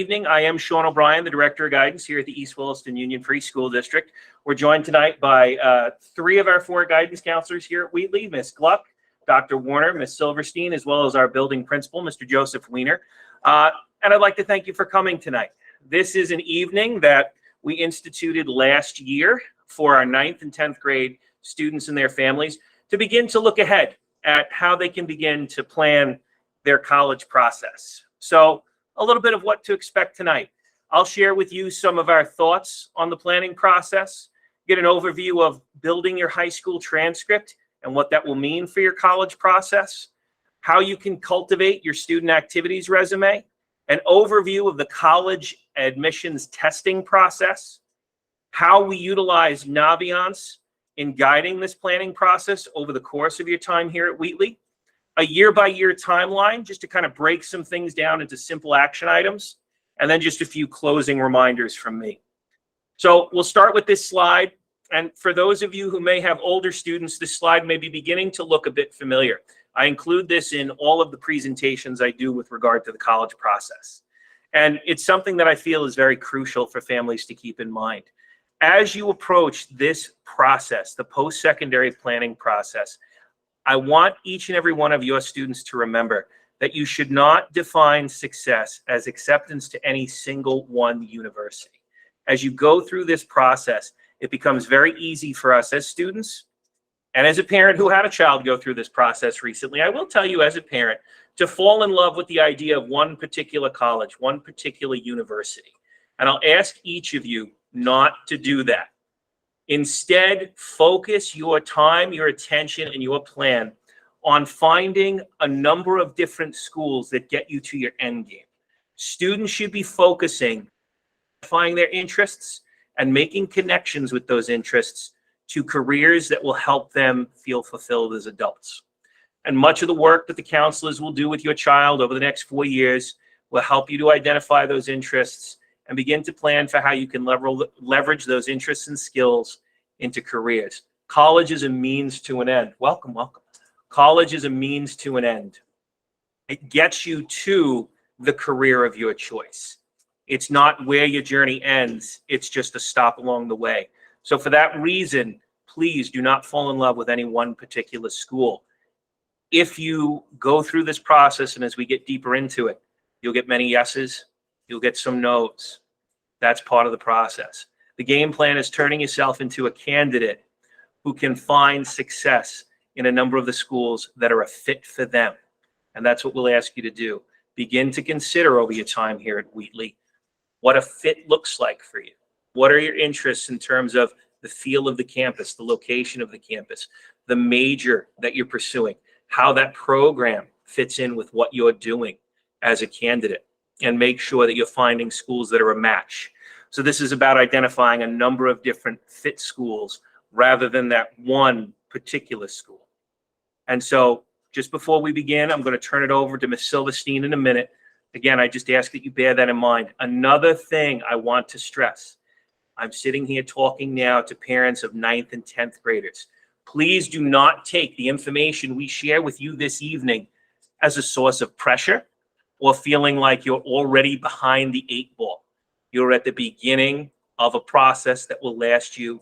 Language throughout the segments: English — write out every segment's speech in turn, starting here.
Evening. I am Sean O'Brien, the Director of Guidance here at the East Williston Union Free School District. We're joined tonight by 3 of our 4 guidance counselors here at Wheatley, Ms. Gluck, Dr. Warner, Ms. Silverstein, as well as our building principal, Mr. Joseph Weiner. And I'd like to thank you for coming tonight. This is an evening that we instituted last year for our 9th and 10th grade students and their families to begin to look ahead at how they can begin to plan their college process. So a little bit of what to expect tonight. I'll share with you some of our thoughts on the planning process, get an overview of building your high school transcript and what that will mean for your college process, how you can cultivate your student activities resume, an overview of the college admissions testing process, how we utilize Naviance in guiding this planning process over the course of your time here at Wheatley, a year-by-year timeline just to kind of break some things down into simple action items, and then just a few closing reminders from me. So we'll start with this slide. And for those of you who may have older students, this slide may be beginning to look a bit familiar. I include this in all of the presentations I do with regard to the college process. And it's something that I feel is very crucial for families to keep in mind. As you approach this process, the post-secondary planning process, I want each and every one of your students to remember that you should not define success as acceptance to any single one university. As you go through this process, it becomes very easy for us as students, and as a parent who had a child go through this process recently, I will tell you as a parent, to fall in love with the idea of one particular college, one particular university. And I'll ask each of you not to do that. Instead, focus your time, your attention, and your plan on finding a number of different schools that get you to your end game. Students should be focusing, finding their interests, and making connections with those interests to careers that will help them feel fulfilled as adults. And much of the work that the counselors will do with your child over the next 4 years will help you to identify those interests and begin to plan for how you can leverage those interests and skills into careers. College is a means to an end. Welcome, welcome. College is a means to an end. It gets you to the career of your choice. It's not where your journey ends. It's just a stop along the way. So for that reason, please do not fall in love with any one particular school. If you go through this process, and as we get deeper into it, you'll get many yeses, you'll get some no's. That's part of the process. The game plan is turning yourself into a candidate who can find success in a number of the schools that are a fit for them. And that's what we'll ask you to do. Begin to consider over your time here at Wheatley what a fit looks like for you. What are your interests in terms of the feel of the campus, the location of the campus, the major that you're pursuing, how that program fits in with what you're doing as a candidate, and make sure that you're finding schools that are a match. So this is about identifying a number of different fit schools rather than that one particular school. And so just before we begin, I'm going to turn it over to Ms. Silverstein in a minute. Again, I just ask that you bear that in mind. Another thing I want to stress, I'm sitting here talking now to parents of 9th and 10th graders. Please do not take the information we share with you this evening as a source of pressure or feeling like you're already behind the 8 ball. You're at the beginning of a process that will last you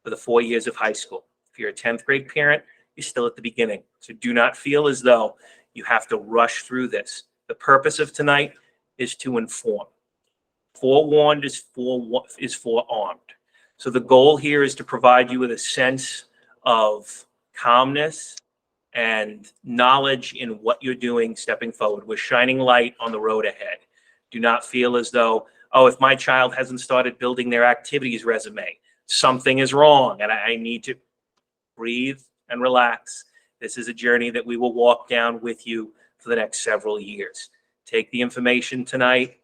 for the 4 years of high school. If you're a 10th grade parent, you're still at the beginning. So do not feel as though you have to rush through this. The purpose of tonight is to inform. Forewarned is forearmed. So the goal here is to provide you with a sense of calmness and knowledge in what you're doing stepping forward. We're shining light on the road ahead. Do not feel as though, oh, if my child hasn't started building their activities resume, something is wrong and I need to breathe and relax. This is a journey that we will walk down with you for the next several years. Take the information tonight.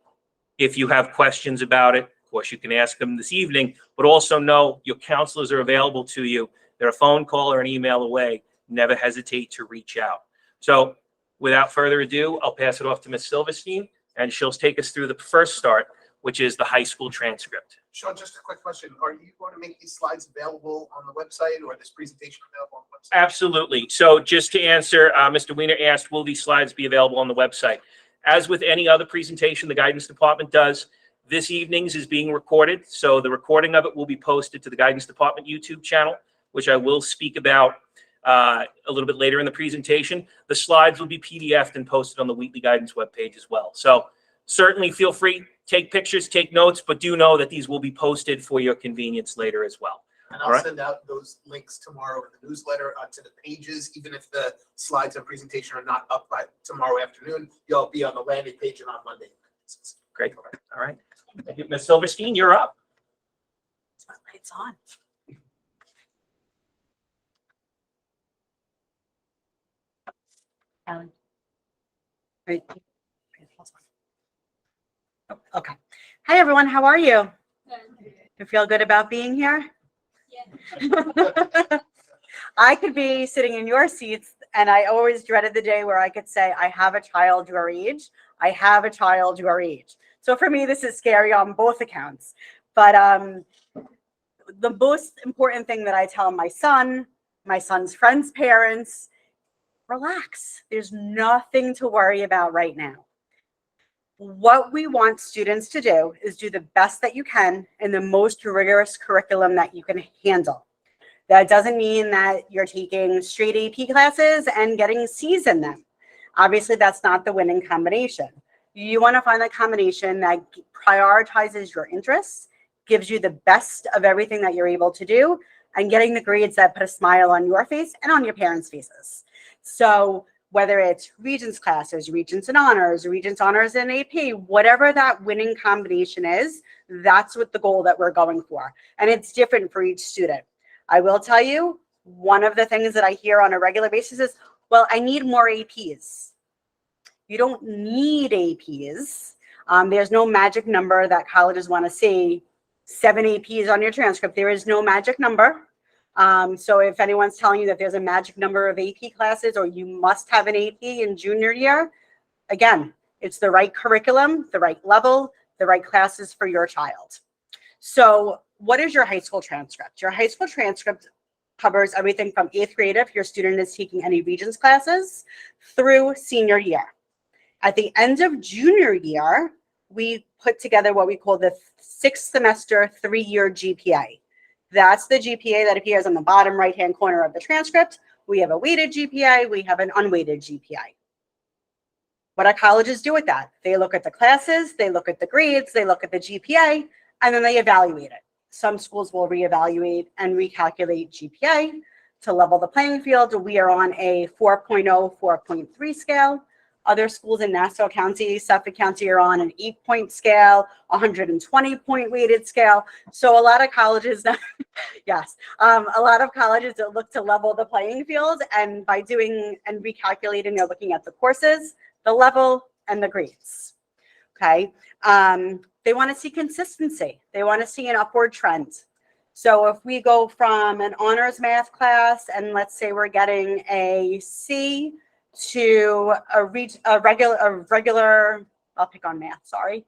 If you have questions about it, of course, you can ask them this evening, but also know your counselors are available to you. They're a phone call or an email away. Never hesitate to reach out. So without further ado, I'll pass it off to Ms. Silverstein, and she'll take us through the first start, which is the high school transcript. Sean, just a quick question. Are you going to make these slides available on the website or this presentation available on the website? Absolutely. So just to answer, Mr. Weiner asked, will these slides be available on the website? As with any other presentation the guidance department does, this evening's is being recorded. So the recording of it will be posted to the guidance department YouTube channel, which I will speak about a little bit later in the presentation. The slides will be PDF'd and posted on the Wheatley Guidance webpage as well. So certainly feel free, take pictures, take notes, but do know that these will be posted for your convenience later as well. And I'll send out those links tomorrow in the newsletter to the pages, even if the slides and presentation are not up by tomorrow afternoon. You'll be on the landing page and on Monday. Great. All right. Thank you. Ms. Silverstein, you're up. Lights on. Alan. Right. Oh, okay. Hi, everyone. How are you? You feel good about being here? Yeah. I could be sitting in your seats, and I always dreaded the day where I could say, I have a child your age. I have a child your age. So for me, this is scary on both accounts. But the most important thing that I tell my son's friends' parents, relax. There's nothing to worry about right now. What we want students to do is do the best that you can in the most rigorous curriculum that you can handle. That doesn't mean that you're taking straight AP classes and getting C's in them. Obviously, that's not the winning combination. You want to find the combination that prioritizes your interests, gives you the best of everything that you're able to do, and getting the grades that put a smile on your face and on your parents' faces. So whether it's Regents classes, Regents and Honors in AP, whatever that winning combination is, that's what the goal that we're going for. And it's different for each student. I will tell you, one of the things that I hear on a regular basis is, well, I need more APs. You don't need APs. There's no magic number that colleges want to see 7 APs on your transcript. There is no magic number. So if anyone's telling you that there's a magic number of AP classes or you must have an AP in junior year, again, it's the right curriculum, the right level, the right classes for your child. So what is your high school transcript? Your high school transcript covers everything from 8th grade if your student is taking any Regents classes through senior year. At the end of junior year, we put together what we call the 6th semester 3-year GPA. That's the GPA that appears on the bottom right-hand corner of the transcript. We have a weighted GPA. We have an unweighted GPA. What do colleges do with that? They look at the classes, they look at the grades, they look at the GPA, and then they evaluate it. Some schools will reevaluate and recalculate GPA to level the playing field. We are on a 4.0, 4.3 scale. Other schools in Nassau County, Suffolk County are on an 8-point scale, 120-point weighted scale. So a lot of colleges, yes, a lot of colleges that look to level the playing field, and by doing and recalculating, they're looking at the courses, the level, and the grades. Okay, they want to see consistency. They want to see an upward trend. So if we go from an honors math class, and let's say we're getting a C to a regular, I'll pick on math, sorry,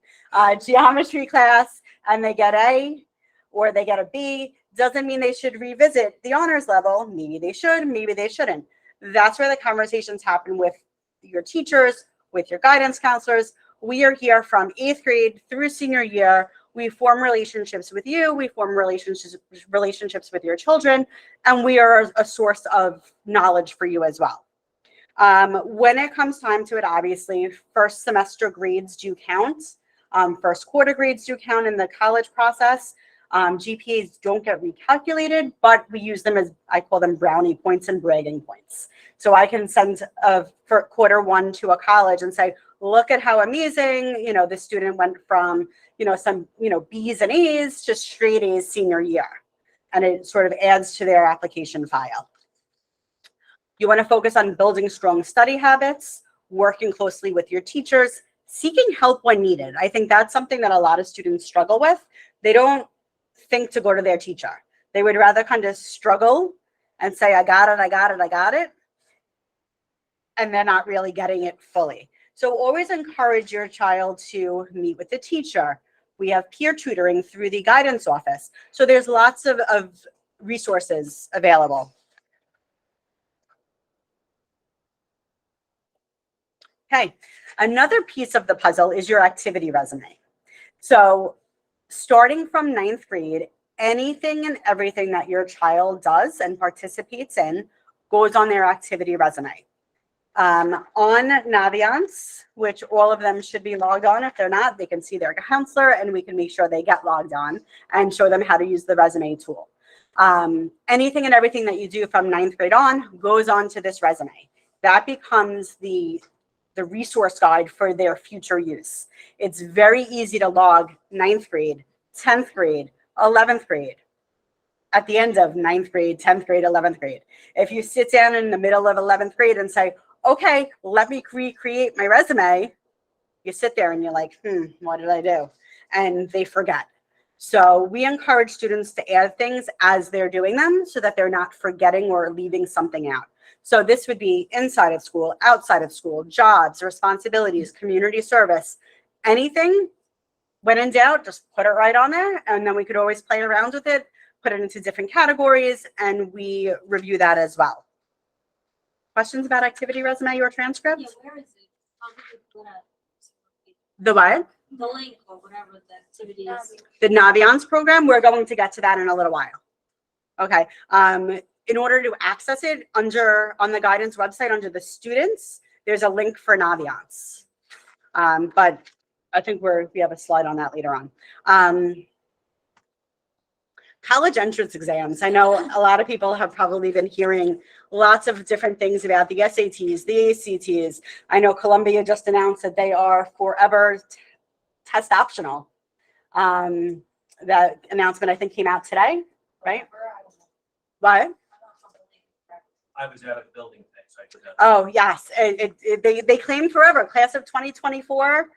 geometry class, and they get A or they get a B, doesn't mean they should revisit the honors level. Maybe they should, maybe they shouldn't. That's where the conversations happen with your teachers, with your guidance counselors. We are here from 8th grade through senior year. We form relationships with you. We form relationships with your children, and we are a source of knowledge for you as well. When it comes time to it, obviously, first semester grades do count. First quarter grades do count in the college process. GPAs don't get recalculated, but we use them as, I call them brownie points and bragging points. So I can send for quarter one to a college and say, look at how amazing, the student went from, some, B's and A's to straight A's senior year. And it sort of adds to their application file. You want to focus on building strong study habits, working closely with your teachers, seeking help when needed. I think that's something that a lot of students struggle with. They don't think to go to their teacher. They would rather kind of struggle and say, I got it. And they're not really getting it fully. So always encourage your child to meet with the teacher. We have peer tutoring through the guidance office. So there's lots of resources available. Okay, Another piece of the puzzle is your activity resume. So starting from ninth grade, anything and everything that your child does and participates in goes on their activity resume. On Naviance, which all of them should be logged on. If they're not, they can see their counselor and we can make sure they get logged on and show them how to use the resume tool. Anything and everything that you do from ninth grade on goes onto this resume. That becomes the resource guide for their future use. It's very easy to log ninth grade, 10th grade, 11th grade, at the end of ninth grade, 10th grade, 11th grade. If you sit down in the middle of 11th grade and say, okay, let me recreate my resume, you sit there and you're like, what did I do? And they forget. So we encourage students to add things as they're doing them so that they're not forgetting or leaving something out. So this would be inside of school, outside of school, jobs, responsibilities, community service, anything. When in doubt, just put it right on there, and then we could always play around with it, put it into different categories, and we review that as well. Questions about activity resume or transcript? Yeah, where is it? How did you put up? The what? The link or whatever the activity is. The Naviance program, we're going to get to that in a little while. Okay. In order to access it on the guidance website, under the students, there's a link for Naviance. But I think we have a slide on that later on. College entrance exams. I know a lot of people have probably been hearing lots of different things about the SATs, the ACTs. I know Columbia just announced that they are forever test optional. That announcement, I think, came out today, right? What? I was out of the building today, so I forgot. Oh, yes. They claim forever, class of 2024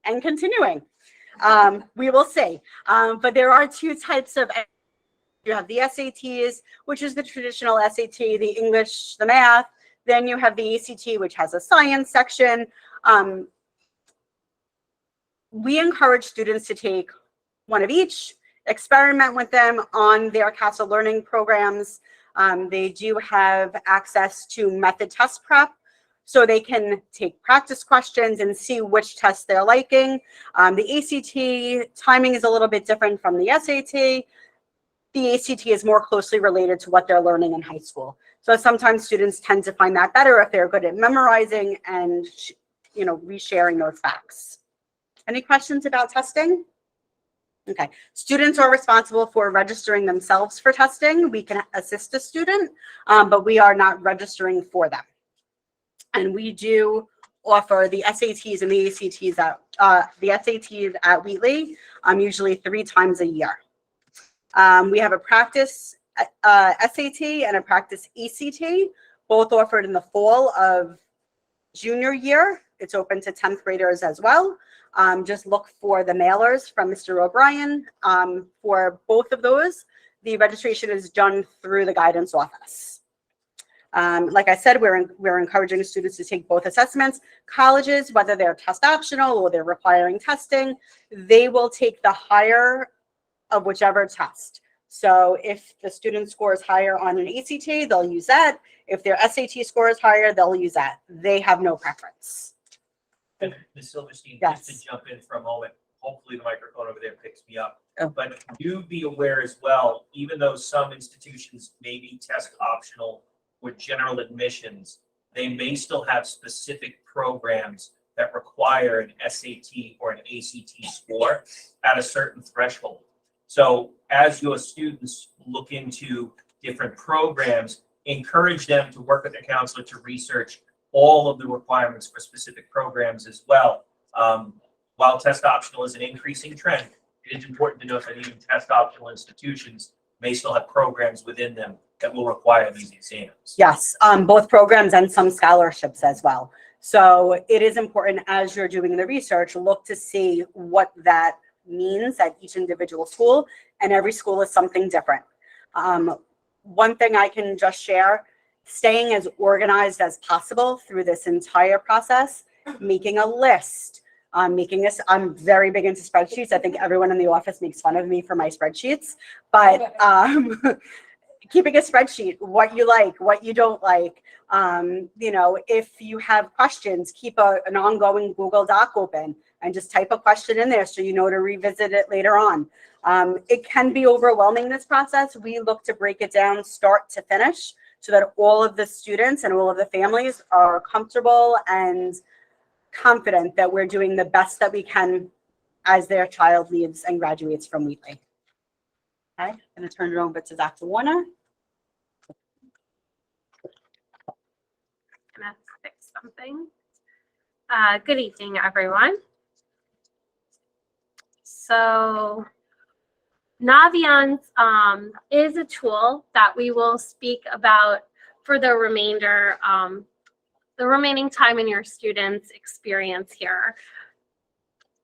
and continuing. We will see. But there are two types of, you have the SATs, which is the traditional SAT, the English, the math. Then you have the ACT, which has a science section. We encourage students to take one of each, experiment with them on their CASA learning programs. They do have access to method test prep, so they can take practice questions and see which tests they're liking. The ACT timing is a little bit different from the SAT. The ACT is more closely related to what they're learning in high school. So sometimes students tend to find that better if they're good at memorizing and, resharing those facts. Any questions about testing? Okay, students are responsible for registering themselves for testing. We can assist a student, but we are not registering for them. And we do offer the SATs and the ACTs at Wheatley, usually 3 times a year. We have a practice SAT and a practice ECT, both offered in the fall of junior year. It's open to 10th graders as well. Just look for the mailers from Mr. O'Brien for both of those. The registration is done through the guidance office. Like I said, we're encouraging students to take both assessments. Colleges, whether they're test optional or they're requiring testing, they will take the higher of whichever test. So if the student scores higher on an ACT, they'll use that. If their SAT score is higher, they'll use that. They have no preference. And Ms. Silverstein, Yes. just to jump in for a moment, hopefully the microphone over there picks me up. Oh. But do be aware as well, even though some institutions may be test optional or general admissions, they may still have specific programs that require an SAT or an ACT score at a certain threshold. So as your students look into different programs, encourage them to work with their counselor to research all of the requirements for specific programs as well. While test optional is an increasing trend, it is important to note that even test optional institutions may still have programs within them that will require these exams. Yes, both programs and some scholarships as well. So it is important as you're doing the research, look to see what that means at each individual school, and every school is something different. One thing I can just share, staying as organized as possible through this entire process, making a list, I'm very big into spreadsheets. I think everyone in the office makes fun of me for my spreadsheets, but keeping a spreadsheet, what you like, what you don't like. You know, if you have questions, keep an ongoing Google Doc open and just type a question in there so you know to revisit it later on. It can be overwhelming, this process. We look to break it down start to finish so that all of the students and all of the families are comfortable and confident that we're doing the best that we can as their child leaves and graduates from Wheatley. Okay, I'm going to turn it over to Dr. Warner. Gonna fix something. Good evening, everyone. So Naviance is a tool that we will speak about for the remaining time in your students' experience here.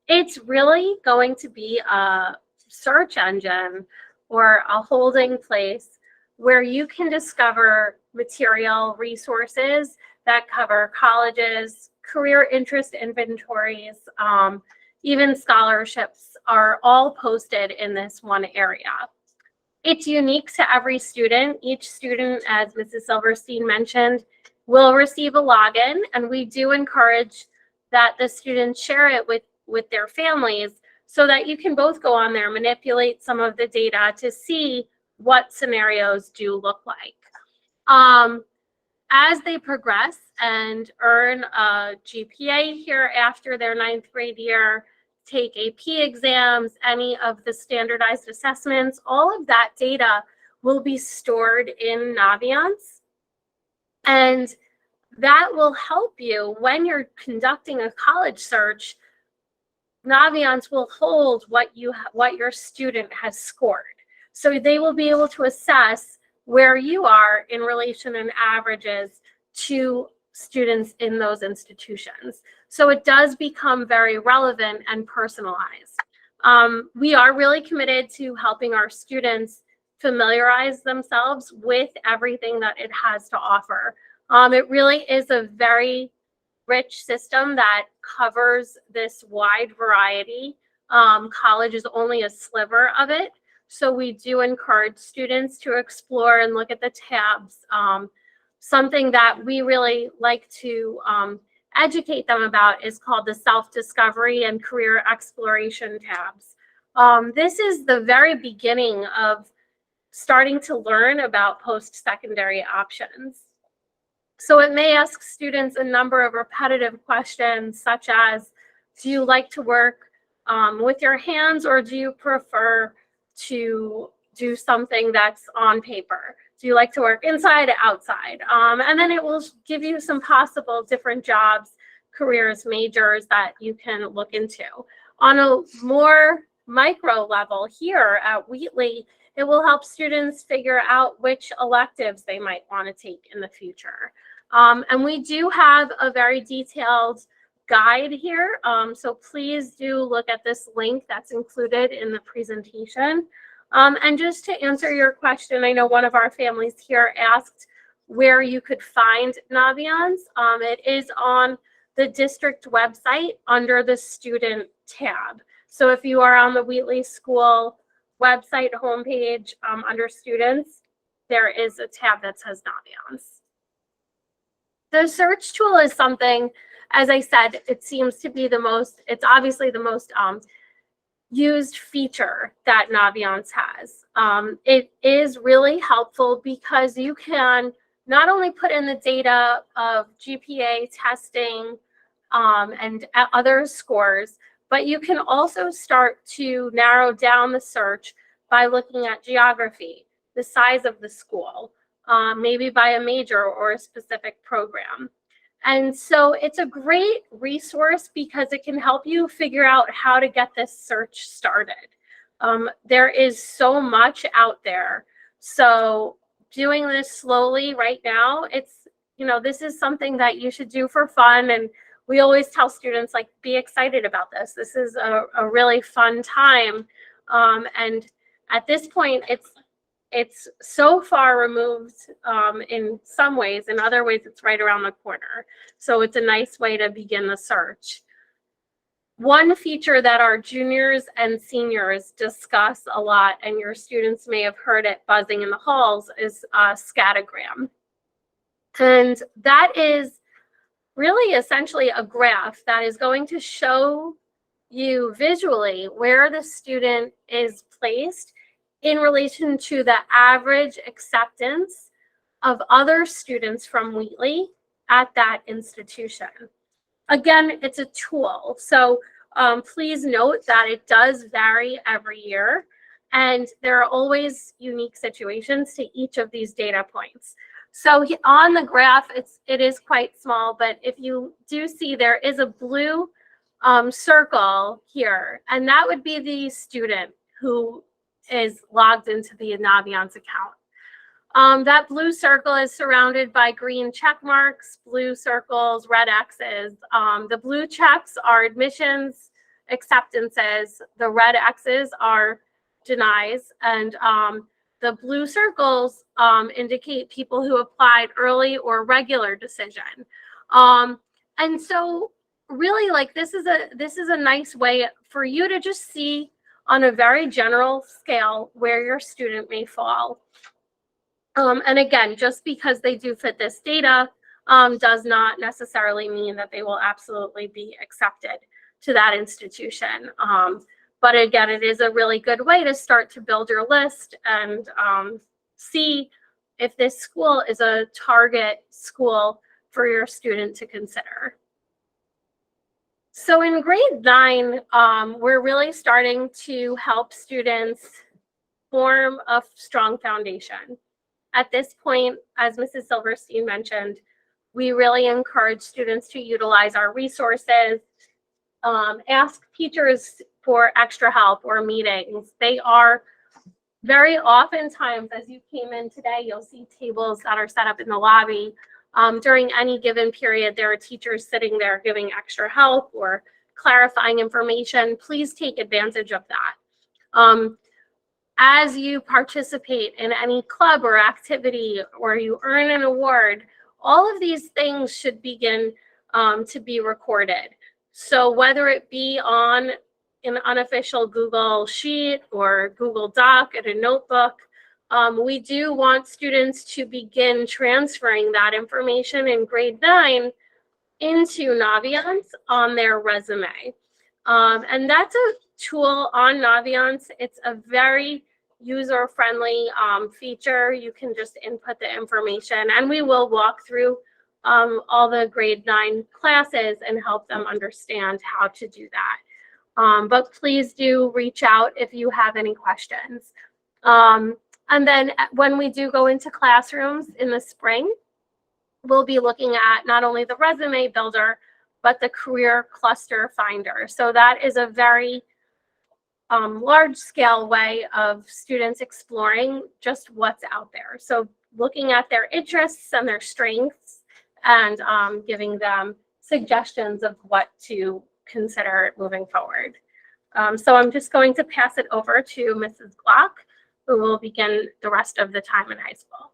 It's really going to be a search engine or a holding place where you can discover material resources that cover colleges, career interest inventories, even scholarships are all posted in this one area. It's unique to every student. Each student, as Mrs. Silverstein mentioned, will receive a login, and we do encourage that the students share it with their families so that you can both go on there, manipulate some of the data to see what scenarios do look like. As they progress and earn a GPA here after their 9th grade year, take AP exams, any of the standardized assessments, all of that data will be stored in Naviance. And that will help you when you're conducting a college search. Naviance will hold what your student has scored. So they will be able to assess where you are in relation and averages to students in those institutions. So it does become very relevant and personalized. We are really committed to helping our students familiarize themselves with everything that it has to offer. It really is a very rich system that covers this wide variety. College is only a sliver of it. So we do encourage students to explore and look at the tabs. Something that we really like to educate them about is called the self-discovery and career exploration tabs. This is the very beginning of starting to learn about post-secondary options. So it may ask students a number of repetitive questions, such as, do you like to work with your hands, or do you prefer to do something that's on paper? Do you like to work inside or outside? And then it will give you some possible different jobs, careers, majors that you can look into. On a more micro level here at Wheatley, it will help students figure out which electives they might want to take in the future. And we do have a very detailed guide here. So please do look at this link that's included in the presentation. And just to answer your question, I know one of our families here asked where you could find Naviance. It is on the district website under the student tab. So if you are on the Wheatley School website homepage under students, there is a tab that says Naviance. The search tool is something, as I said, it seems to be it's obviously the most used feature that Naviance has. It is really helpful because you can not only put in the data of GPA testing and other scores, but you can also start to narrow down the search by looking at geography, the size of the school, maybe by a major or a specific program. And so it's a great resource because it can help you figure out how to get this search started. There is so much out there. So doing this slowly right now, this is something that you should do for fun. And we always tell students, like, be excited about this. This is a really fun time. And at this point, it's so far removed in some ways. In other ways, it's right around the corner. So it's a nice way to begin the search. One feature that our juniors and seniors discuss a lot, and your students may have heard it buzzing in the halls, is Scattergram. And that is really essentially a graph that is going to show you visually where the student is placed in relation to the average acceptance of other students from Wheatley at that institution. Again, it's a tool. So please note that it does vary every year, and there are always unique situations to each of these data points. So on the graph, it is quite small, but if you do see, there is a blue circle here, and that would be the student who is logged into the Naviance account. That blue circle is surrounded by green check marks, blue circles, red X's. The blue checks are admissions, acceptances. The red X's are denies, and the blue circles indicate people who applied early or regular decision. And so really, like, this is a nice way for you to just see on a very general scale where your student may fall. And again, just because they do fit this data does not necessarily mean that they will absolutely be accepted to that institution. But again, it is a really good way to start to build your list and see if this school is a target school for your student to consider. So in grade 9, we're really starting to help students form a strong foundation. At this point, as Mrs. Silverstein mentioned, we really encourage students to utilize our resources, ask teachers for extra help or meetings. They are very oftentimes, as you came in today, you'll see tables that are set up in the lobby. During any given period, there are teachers sitting there giving extra help or clarifying information. Please take advantage of that. As you participate in any club or activity, or you earn an award, all of these things should begin to be recorded. So whether it be on an unofficial Google Sheet or Google Doc in a notebook, we do want students to begin transferring that information in grade 9 into Naviance on their resume. And that's a tool on Naviance. It's a very user-friendly feature. You can just input the information, and we will walk through all the grade 9 classes and help them understand how to do that. But please do reach out if you have any questions. And then when we do go into classrooms in the spring, we'll be looking at not only the resume builder, but the career cluster finder. So that is a very large scale way of students exploring just what's out there. So looking at their interests and their strengths and giving them suggestions of what to consider moving forward. So I'm just going to pass it over to Mrs. Glock, who will begin the rest of the time in high school.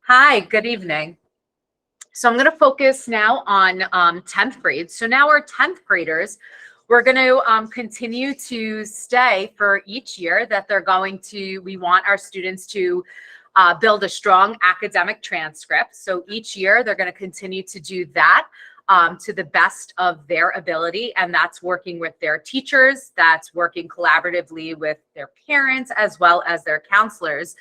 Hi, good evening. So I'm going to focus now on 10th grade. So now our 10th graders, we're going to continue to stay for each year that they're going to, we want our students to build a strong academic transcript. So each year they're going to continue to do that to the best of their ability. And that's working with their teachers, that's working collaboratively with their parents, as well as their counselors,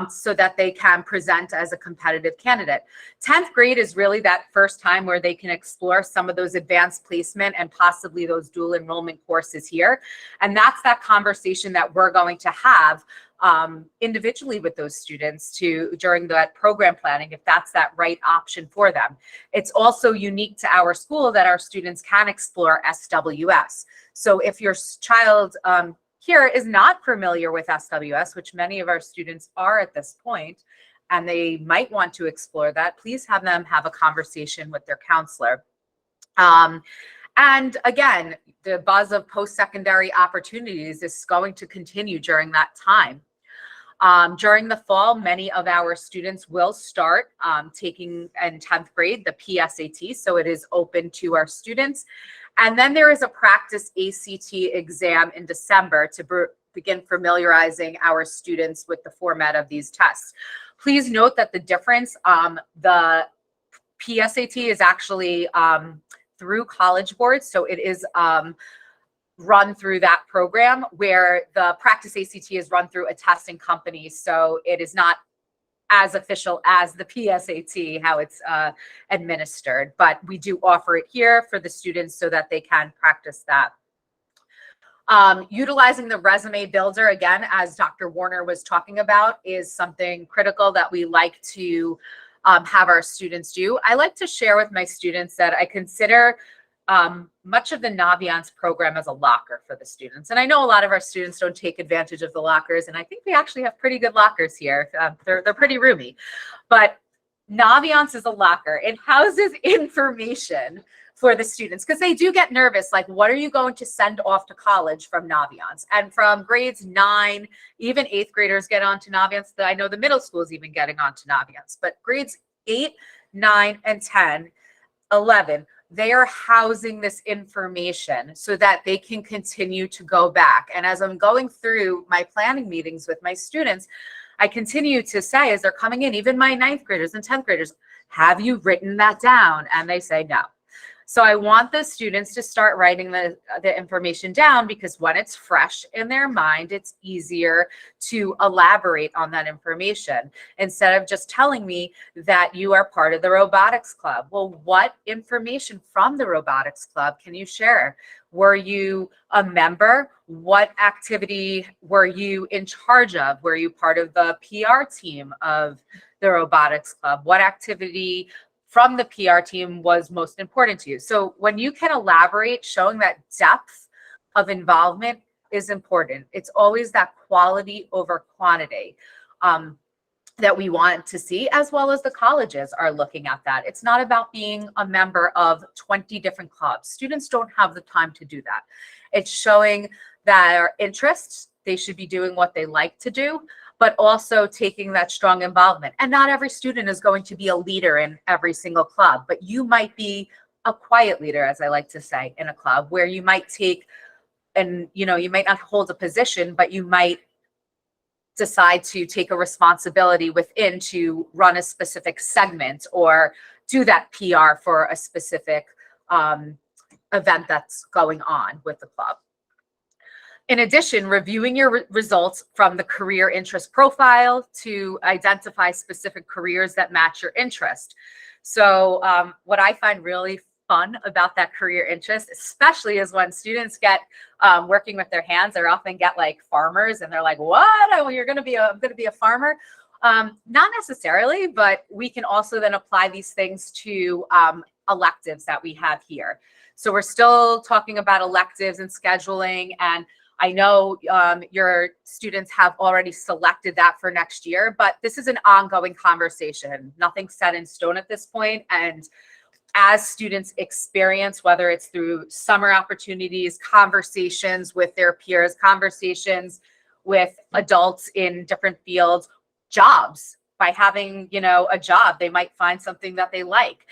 so that they can present as a competitive candidate. 10th grade is really that first time where they can explore some of those advanced placement and possibly those dual enrollment courses here. And that's that conversation that we're going to have individually with those students during that program planning, if that's that right option for them. It's also unique to our school that our students can explore SWS. So if your child here is not familiar with SWS, which many of our students are at this point, and they might want to explore that, please have them have a conversation with their counselor. And again, the buzz of post-secondary opportunities is going to continue during that time. During the fall, many of our students will start taking in 10th grade the PSAT, so it is open to our students. And then there is a practice ACT exam in December to begin familiarizing our students with the format of these tests. Please note that the difference, the PSAT is actually through College Board, so it is run through that program, where the practice ACT is run through a testing company, so it is not as official as the PSAT, how it's administered, but we do offer it here for the students so that they can practice that. Utilizing the resume builder, again, as Dr. Warner was talking about, is something critical that we like to have our students do. I like to share with my students that I consider much of the Naviance program as a locker for the students. And I know a lot of our students don't take advantage of the lockers, and I think we actually have pretty good lockers here. They're pretty roomy. But Naviance is a locker. It houses information for the students because they do get nervous. Like, what are you going to send off to college from Naviance? And from grades 9, even 8th graders get onto Naviance. I know the middle school is even getting onto Naviance, but grades 8, 9, and 10, 11, they are housing this information so that they can continue to go back. And as I'm going through my planning meetings with my students, I continue to say, as they're coming in, even my 9th graders and 10th graders, have you written that down? And they say no. So I want the students to start writing the information down, because when it's fresh in their mind, it's easier to elaborate on that information instead of just telling me that you are part of the robotics club. Well, what information from the robotics club can you share? Were you a member? What activity were you in charge of? Were you part of the PR team of the robotics club? What activity from the PR team was most important to you? So when you can elaborate, showing that depth of involvement is important. It's always that quality over quantity that we want to see, as well as the colleges are looking at that. It's not about being a member of 20 different clubs. Students don't have the time to do that. It's showing their interests. They should be doing what they like to do, but also taking that strong involvement. And not every student is going to be a leader in every single club, but you might be a quiet leader, as I like to say, in a club, where you might take, and you might not hold a position, but you might decide to take a responsibility within to run a specific segment or do that PR for a specific event that's going on with the club. In addition, reviewing your results from the career interest profile to identify specific careers that match your interest. So what I find really fun about that career interest, especially, is when students get working with their hands. They often get like farmers, and they're like, "What? Oh, I'm going to be a farmer." Not necessarily, but we can also then apply these things to electives that we have here. So we're still talking about electives and scheduling, and I know your students have already selected that for next year, but this is an ongoing conversation. Nothing's set in stone at this point. And as students experience, whether it's through summer opportunities, conversations with their peers, conversations with adults in different fields, jobs, by having, a job, they might find something that they like.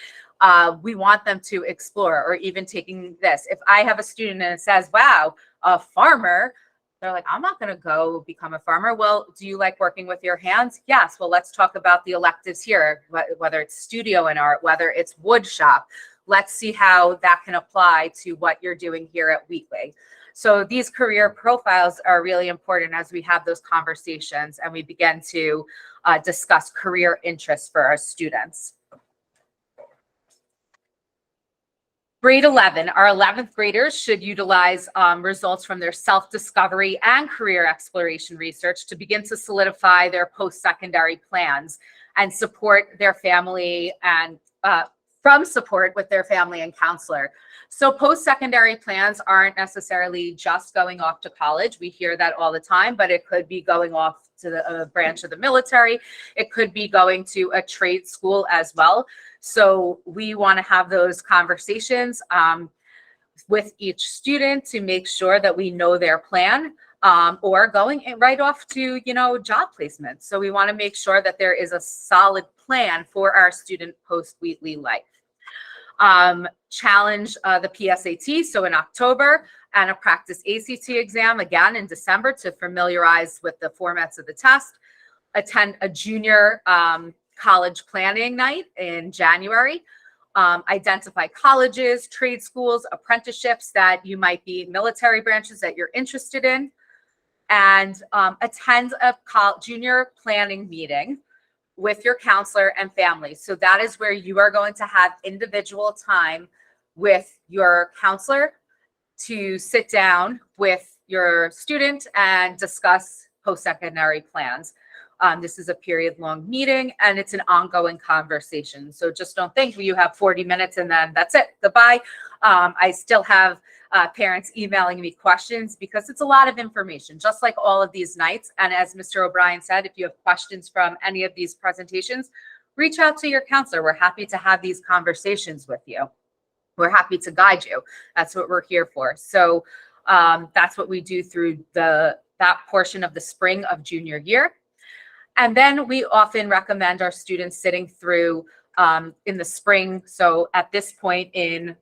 We want them to explore, or even taking this. If I have a student and it says, wow, a farmer, they're like, I'm not going to go become a farmer. Well, do you like working with your hands? Yes. Well, let's talk about the electives here, whether it's studio and art, whether it's wood shop. Let's see how that can apply to what you're doing here at Wheatley. So these career profiles are really important as we have those conversations and we begin to discuss career interests for our students. Grade 11, our 11th graders should utilize results from their self-discovery and career exploration research to begin to solidify their post-secondary plans and support their family and from support with their family and counselor. So post-secondary plans aren't necessarily just going off to college. We hear that all the time, but it could be going off to the branch of the military. It could be going to a trade school as well. So we want to have those conversations with each student to make sure that we know their plan. or going right off to, job placement. So we want to make sure that there is a solid plan for our student post-Wheatley life. Challenge the PSAT, so in October, and a practice ACT exam again in December to familiarize with the formats of the test. Attend a junior college planning night in January. Identify colleges, trade schools, apprenticeships that you might be, military branches that you're interested in, and attend a junior planning meeting with your counselor and family. So that is where you are going to have individual time with your counselor to sit down with your student and discuss post-secondary plans. This is a period-long meeting and it's an ongoing conversation. So just don't think you have 40 minutes and then that's it, goodbye. I still have parents emailing me questions because it's a lot of information, just like all of these nights. And as Mr. O'Brien said, if you have questions from any of these presentations, reach out to your counselor. We're happy to have these conversations with you. We're happy to guide you. That's what we're here for. So that's what we do through that portion of the spring of junior year. And then we often recommend our students sitting through in the spring. So at this point in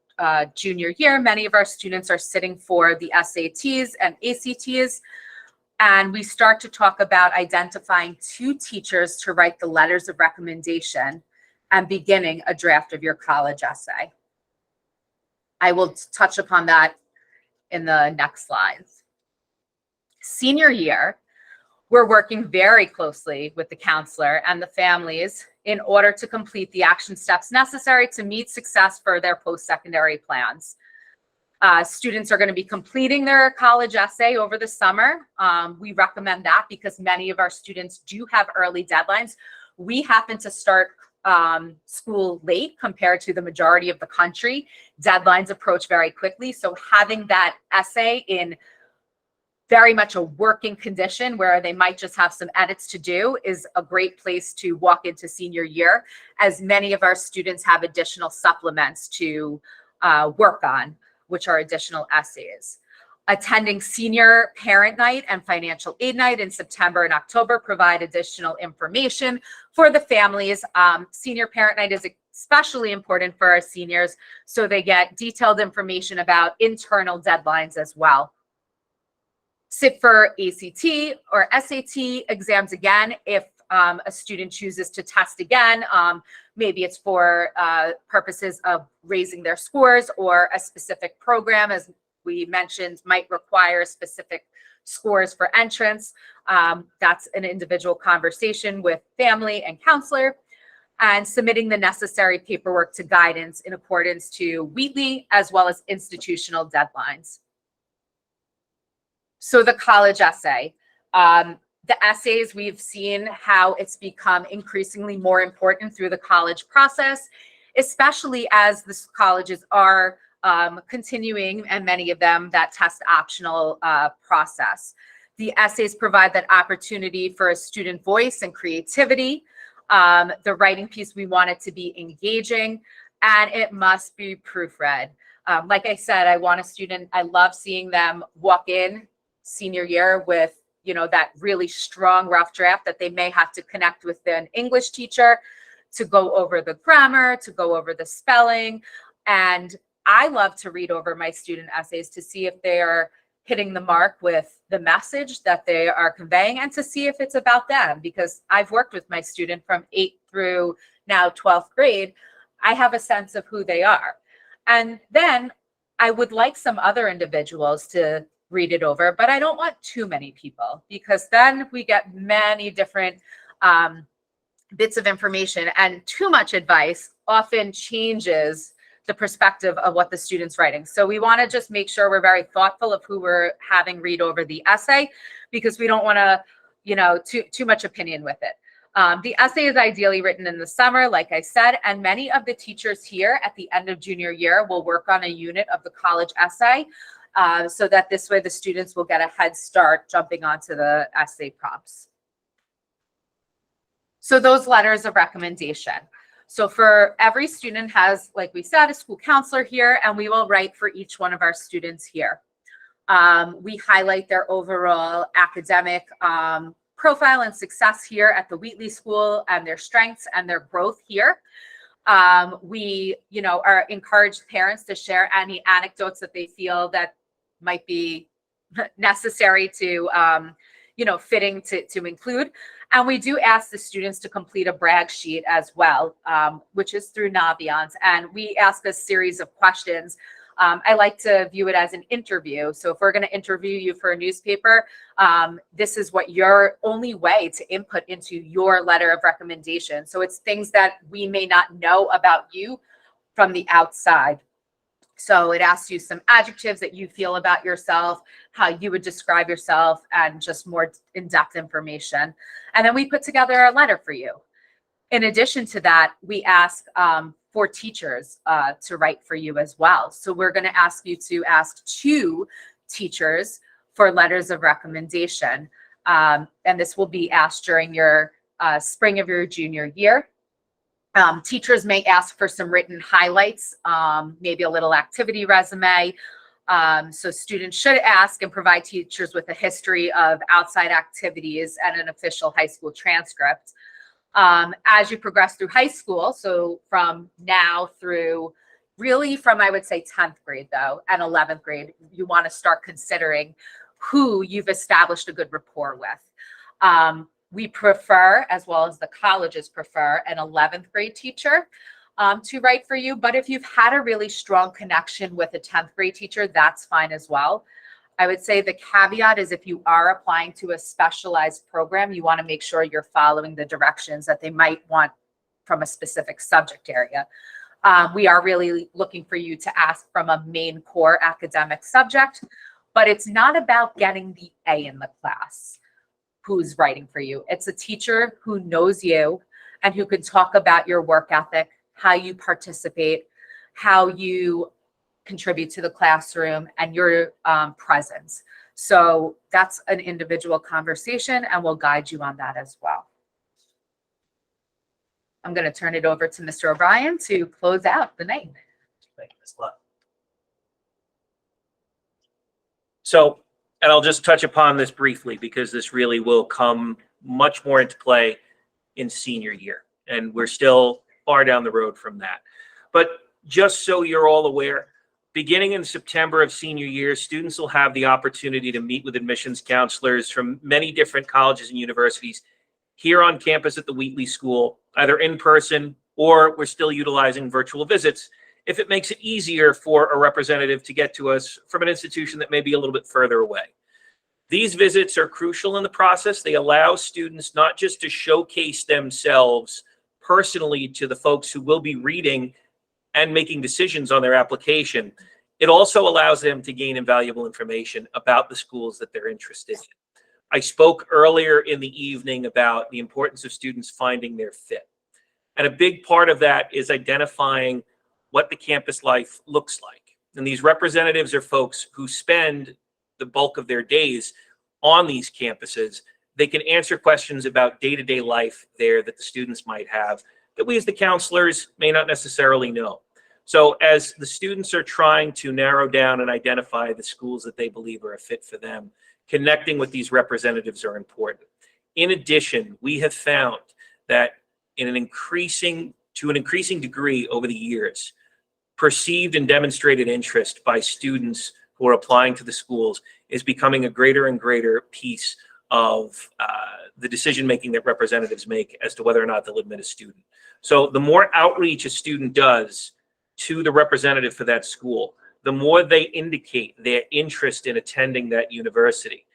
junior year, many of our students are sitting for the SATs and ACTs. And we start to talk about identifying 2 teachers to write the letters of recommendation and beginning a draft of your college essay. I will touch upon that in the next slides. Senior year, we're working very closely with the counselor and the families in order to complete the action steps necessary to meet success for their post-secondary plans. Students are going to be completing their college essay over the summer. We recommend that because many of our students do have early deadlines. We happen to start school late compared to the majority of the country. Deadlines approach very quickly. So having that essay in very much a working condition where they might just have some edits to do is a great place to walk into senior year, as many of our students have additional supplements to work on, which are additional essays. Attending senior parent night and financial aid night in September and October provide additional information for the families. Senior parent night is especially important for our seniors, so they get detailed information about internal deadlines as well. Sit for ACT or SAT exams again if a student chooses to test again. Maybe it's for purposes of raising their scores, or a specific program, as we mentioned, might require specific scores for entrance. That's an individual conversation with family and counselor, and submitting the necessary paperwork to guidance in accordance to Wheatley as well as institutional deadlines. So the college essay. The essays, we've seen how it's become increasingly more important through the college process, especially as the colleges are continuing, and many of them, that test optional process. The essays provide that opportunity for a student voice and creativity. The writing piece, we want it to be engaging, and it must be proofread. Like I said, I love seeing them walk in senior year with that really strong rough draft that they may have to connect with an English teacher to go over the grammar, to go over the spelling. And I love to read over my student essays to see if they are hitting the mark with the message that they are conveying, and to see if it's about them, because I've worked with my student from 8th through now 12th grade. I have a sense of who they are. And then I would like some other individuals to read it over, but I don't want too many people, because then we get many different bits of information, and too much advice often changes the perspective of what the student's writing. So we want to just make sure we're very thoughtful of who we're having read over the essay, because we don't want to, too much opinion with it. The essay is ideally written in the summer, like I said, and many of the teachers here at the end of junior year will work on a unit of the college essay, so that this way the students will get a head start jumping onto the essay prompts. So those letters of recommendation. So for every student has, like we said, a school counselor here, and we will write for each one of our students here. We highlight their overall academic profile and success here at the Wheatley School and their strengths and their growth here. We, are encourage parents to share any anecdotes that they feel that might be necessary to, fitting to include. And we do ask the students to complete a brag sheet as well, which is through Naviance. And we ask a series of questions. I like to view it as an interview. So if we're going to interview you for a newspaper, this is what your only way to input into your letter of recommendation. So it's things that we may not know about you from the outside. So it asks you some adjectives that you feel about yourself, how you would describe yourself, and just more in-depth information. And then we put together a letter for you. In addition to that, we ask for teachers to write for you as well. So we're going to ask you to ask 2 teachers for letters of recommendation. And this will be asked during your spring of your junior year. Teachers may ask for some written highlights, maybe a little activity resume. So students should ask and provide teachers with a history of outside activities and an official high school transcript. As you progress through high school, so from now through really from, I would say 10th grade though, and 11th grade, you want to start considering who you've established a good rapport with. We prefer, as well as the colleges prefer, an 11th grade teacher to write for you. But if you've had a really strong connection with a 10th grade teacher, that's fine as well. I would say the caveat is if you are applying to a specialized program, you want to make sure you're following the directions that they might want from a specific subject area. We are really looking for you to ask from a main core academic subject, but it's not about getting the A in the class who's writing for you. It's a teacher who knows you and who can talk about your work ethic, how you participate, how you contribute to the classroom, and your presence. So that's an individual conversation, and we'll guide you on that as well. I'm going to turn it over to Mr. O'Brien to close out the night. Thank you, Ms. Gluck. So, and I'll just touch upon this briefly because this really will come much more into play in senior year, and we're still far down the road from that. But just so you're all aware, beginning in September of senior year, students will have the opportunity to meet with admissions counselors from many different colleges and universities here on campus at the Wheatley School, either in person or we're still utilizing virtual visits if it makes it easier for a representative to get to us from an institution that may be a little bit further away. These visits are crucial in the process. They allow students not just to showcase themselves personally to the folks who will be reading and making decisions on their application. It also allows them to gain invaluable information about the schools that they're interested in. I spoke earlier in the evening about the importance of students finding their fit. And a big part of that is identifying what the campus life looks like. And these representatives are folks who spend the bulk of their days on these campuses. They can answer questions about day-to-day life there that the students might have that we as the counselors may not necessarily know. So as the students are trying to narrow down and identify the schools that they believe are a fit for them, connecting with these representatives are important. In addition, we have found that to an increasing degree over the years, perceived and demonstrated interest by students who are applying to the schools is becoming a greater and greater piece of the decision-making that representatives make as to whether or not they'll admit a student. So the more outreach a student does to the representative for that school, the more they indicate their interest in attending that university,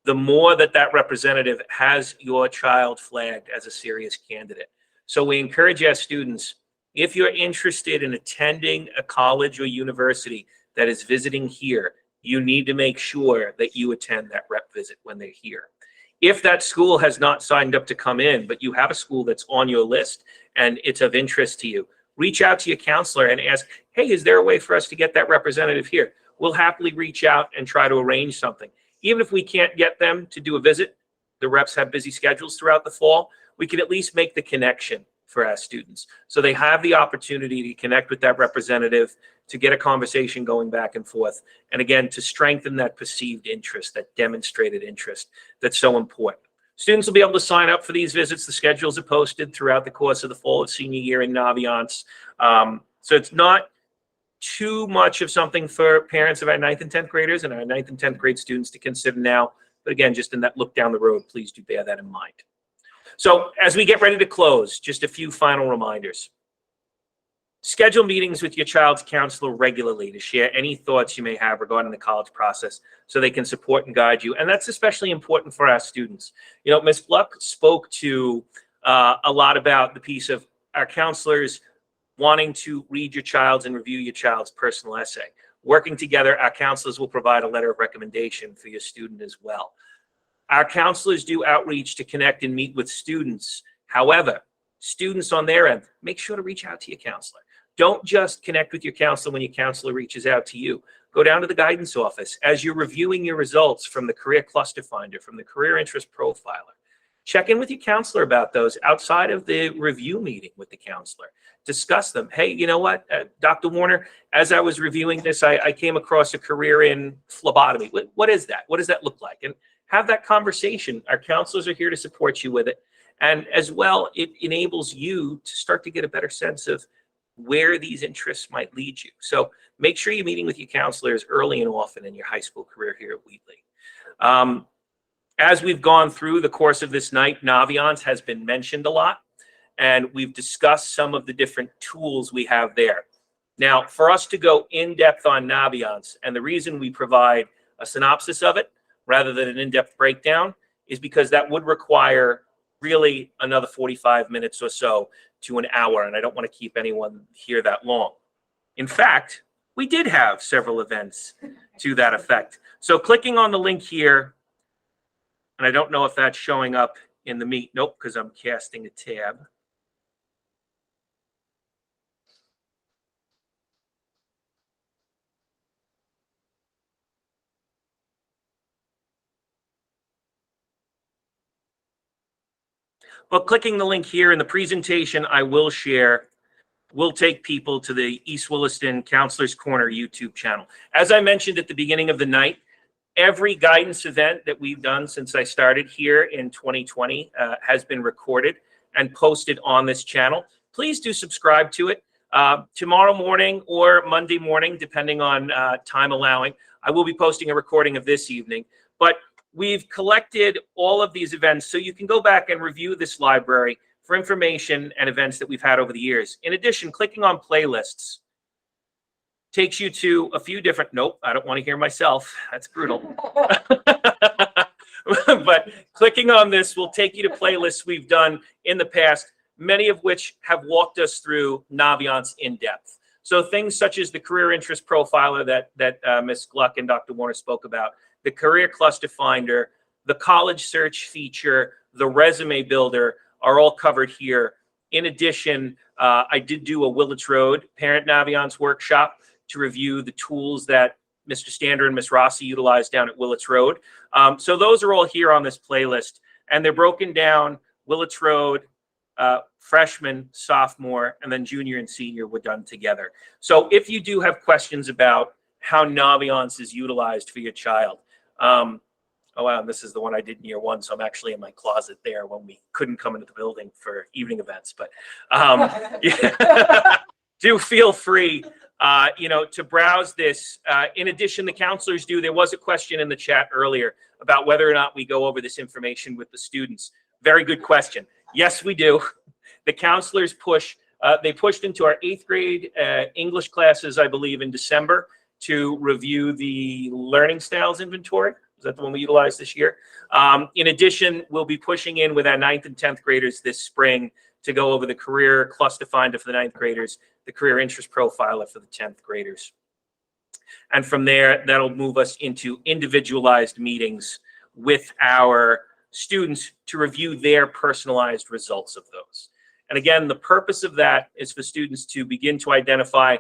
the more that that representative has your child flagged as a serious candidate. So we encourage our students, if you're interested in attending a college or university that is visiting here, you need to make sure that you attend that rep visit when they're here. If that school has not signed up to come in, but you have a school that's on your list and it's of interest to you, reach out to your counselor and ask, hey, is there a way for us to get that representative here? We'll happily reach out and try to arrange something. Even if we can't get them to do a visit, the reps have busy schedules throughout the fall, we can at least make the connection for our students. So they have the opportunity to connect with that representative, to get a conversation going back and forth, and again, to strengthen that perceived interest, that demonstrated interest that's so important. Students will be able to sign up for these visits. The schedules are posted throughout the course of the fall of senior year in Naviance. So it's not too much of something for parents of our 9th and 10th graders and our 9th and 10th grade students to consider now. But again, just in that look down the road, please do bear that in mind. So as we get ready to close, just a few final reminders. Schedule meetings with your child's counselor regularly to share any thoughts you may have regarding the college process so they can support and guide you. And that's especially important for our students. You know, Ms. Gluck spoke to a lot about the piece of our counselors wanting to read your child's and review your child's personal essay. Working together, our counselors will provide a letter of recommendation for your student as well. Our counselors do outreach to connect and meet with students. However, students on their end, make sure to reach out to your counselor. Don't just connect with your counselor when your counselor reaches out to you. Go down to the guidance office as you're reviewing your results from the Career Cluster Finder, from the Career Interest Profiler. Check in with your counselor about those outside of the review meeting with the counselor. Discuss them. Hey, you know what, Dr. Warner, as I was reviewing this, I came across a career in phlebotomy. What is that? What does that look like? And have that conversation. Our counselors are here to support you with it. And as well, it enables you to start to get a better sense of where these interests might lead you. So make sure you're meeting with your counselors early and often in your high school career here at Wheatley. As we've gone through the course of this night, Naviance has been mentioned a lot, and we've discussed some of the different tools we have there. Now, for us to go in depth on Naviance, and the reason we provide a synopsis of it rather than an in-depth breakdown is because that would require really another 45 minutes or so to an hour, and I don't want to keep anyone here that long. In fact, we did have several events to that effect. So clicking on the link here, and I don't know if that's showing up in the Meet. Nope, because I'm casting a tab. Well, clicking the link here in the presentation I will share will take people to the East Williston Counselors Corner YouTube channel. As I mentioned at the beginning of the night, every guidance event that we've done since I started here in 2020 has been recorded and posted on this channel. Please do subscribe to it. Tomorrow morning or Monday morning, depending on time allowing, I will be posting a recording of this evening. But we've collected all of these events so you can go back and review this library for information and events that we've had over the years. In addition, clicking on playlists takes you to a few different, nope, I don't want to hear myself. That's brutal. But clicking on this will take you to playlists we've done in the past, many of which have walked us through Naviance in depth. So things such as the Career Interest Profiler that Ms. Gluck and Dr. Warner spoke about, the Career Cluster Finder, the College Search feature, the Resume Builder are all covered here. In addition, I did do a Willits Road Parent Naviance workshop to review the tools that Mr. Stander and Ms. Rossi utilized down at Willits Road. So those are all here on this playlist, and they're broken down. Willits Road, freshman, sophomore, and then junior and senior were done together. So if you do have questions about how Naviance is utilized for your child, oh wow, this is the one I did in year one, so I'm actually in my closet there when we couldn't come into the building for evening events. But yeah, do feel free, to browse this. In addition, the counselors do. There was a question in the chat earlier about whether or not we go over this information with the students. Very good question. Yes, we do. The counselors they pushed into our 8th grade English classes, I believe, in December to review the learning styles inventory. Is that the one we utilized this year? In addition, we'll be pushing in with our 9th and 10th graders this spring to go over the Career Cluster Finder for the 9th graders, the Career Interest Profiler for the 10th graders. And from there, that'll move us into individualized meetings with our students to review their personalized results of those. And again, the purpose of that is for students to begin to identify,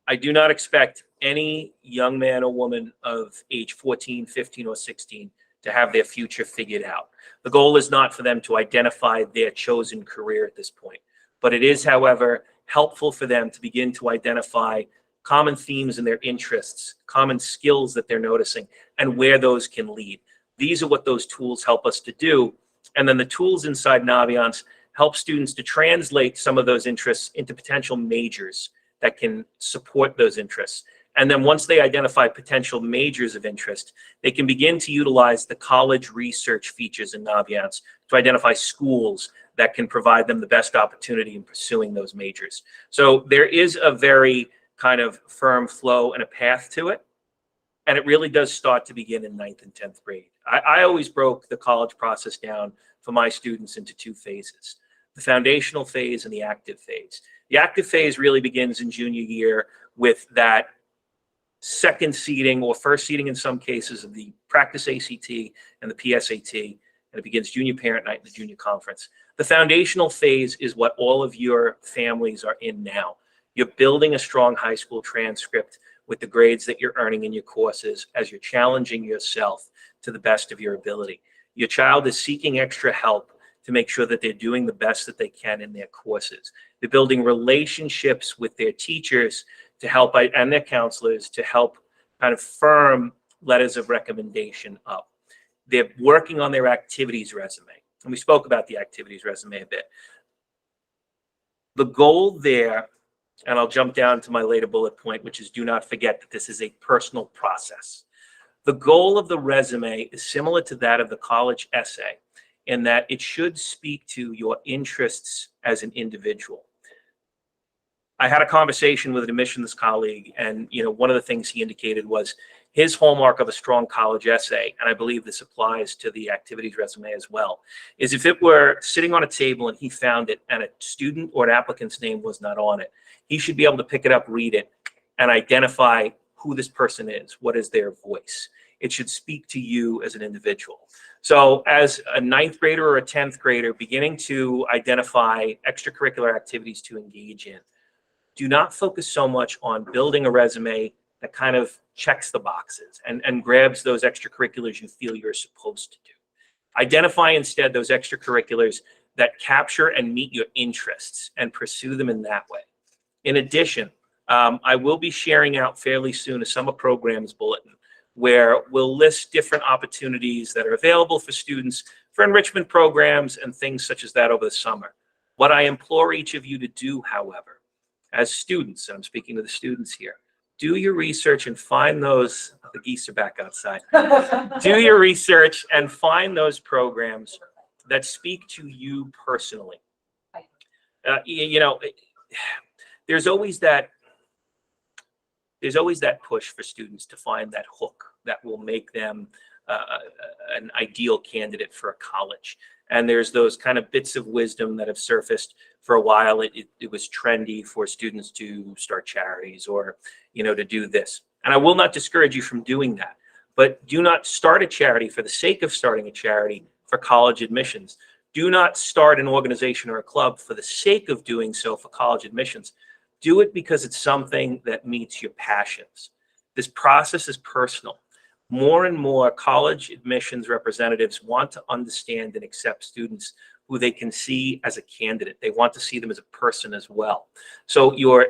I do not expect any young man or woman of age 14, 15, or 16 to have their future figured out. The goal is not for them to identify their chosen career at this point, but it is, however, helpful for them to begin to identify common themes in their interests, common skills that they're noticing, and where those can lead. These are what those tools help us to do. And then the tools inside Naviance help students to translate some of those interests into potential majors that can support those interests. And then once they identify potential majors of interest, they can begin to utilize the college research features in Naviance to identify schools that can provide them the best opportunity in pursuing those majors. So there is a very kind of firm flow and a path to it. And it really does start to begin in 9th and 10th grade. I always broke the college process down for my students into 2 phases, the foundational phase and the active phase. The active phase really begins in junior year with that second seating or first seating in some cases of the practice ACT and the PSAT, and it begins junior parent night and the junior conference. The foundational phase is what all of your families are in now. You're building a strong high school transcript with the grades that you're earning in your courses as you're challenging yourself to the best of your ability. Your child is seeking extra help to make sure that they're doing the best that they can in their courses. They're building relationships with their teachers to help, and their counselors to help kind of firm letters of recommendation up. They're working on their activities resume. And we spoke about the activities resume a bit. The goal there, and I'll jump down to my later bullet point, which is do not forget that this is a personal process. The goal of the resume is similar to that of the college essay in that it should speak to your interests as an individual. I had a conversation with an admissions colleague, and one of the things he indicated was his hallmark of a strong college essay, and I believe this applies to the activities resume as well, is if it were sitting on a table and he found it and a student or an applicant's name was not on it, he should be able to pick it up, read it, and identify who this person is, what is their voice. It should speak to you as an individual. So as a 9th grader or a 10th grader beginning to identify extracurricular activities to engage in, do not focus so much on building a resume that kind of checks the boxes and grabs those extracurriculars you feel you're supposed to do. Identify instead those extracurriculars that capture and meet your interests and pursue them in that way. In addition, I will be sharing out fairly soon a summer programs bulletin where we'll list different opportunities that are available for students for enrichment programs and things such as that over the summer. What I implore each of you to do, however, as students, and I'm speaking to the students here, do your research and find those, the geese are back outside. Do your research and find those programs that speak to you personally. There's always that push for students to find that hook that will make them an ideal candidate for a college. And there's those kind of bits of wisdom that have surfaced. For a while, it was trendy for students to start charities or, to do this. And I will not discourage you from doing that, but do not start a charity for the sake of starting a charity for college admissions. Do not start an organization or a club for the sake of doing so for college admissions. Do it because it's something that meets your passions. This process is personal. More and more college admissions representatives want to understand and accept students who they can see as a candidate. They want to see them as a person as well. So your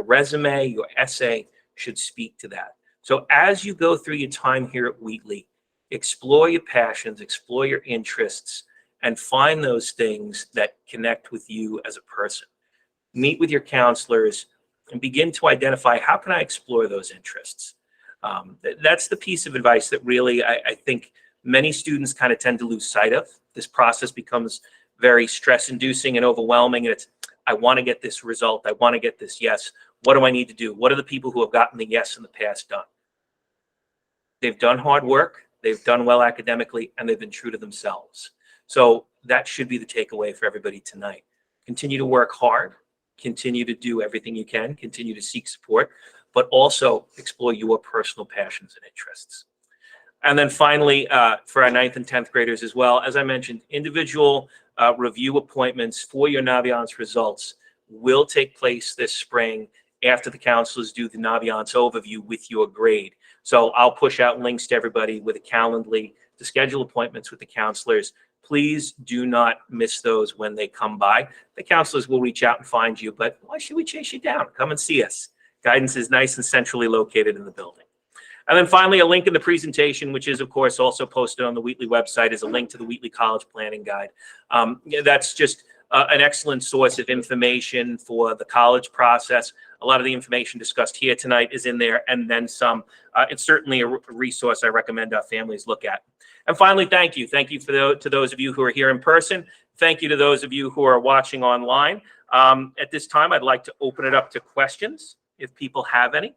resume, your essay should speak to that. So as you go through your time here at Wheatley, explore your passions, explore your interests, and find those things that connect with you as a person. Meet with your counselors and begin to identify, how can I explore those interests? That's the piece of advice that really I think many students kind of tend to lose sight of. This process becomes very stress-inducing and overwhelming, and it's, I want to get this result. I want to get this yes. What do I need to do? What are the people who have gotten the yes in the past done? They've done hard work, they've done well academically, and they've been true to themselves. So that should be the takeaway for everybody tonight. Continue to work hard, continue to do everything you can, continue to seek support, but also explore your personal passions and interests. And then finally, for our 9th and 10th graders as well, as I mentioned, individual review appointments for your Naviance results will take place this spring after the counselors do the Naviance overview with your grade. So I'll push out links to everybody with a Calendly to schedule appointments with the counselors. Please do not miss those when they come by. The counselors will reach out and find you, but why should we chase you down? Come and see us. Guidance is nice and centrally located in the building. And then finally, a link in the presentation, which is, of course, also posted on the Wheatley website, is a link to the Wheatley College Planning Guide. That's just an excellent source of information for the college process. A lot of the information discussed here tonight is in there, and then some. It's certainly a resource I recommend our families look at. And finally, thank you. Thank you to those of you who are here in person. Thank you to those of you who are watching online. At this time, I'd like to open it up to questions, if people have any.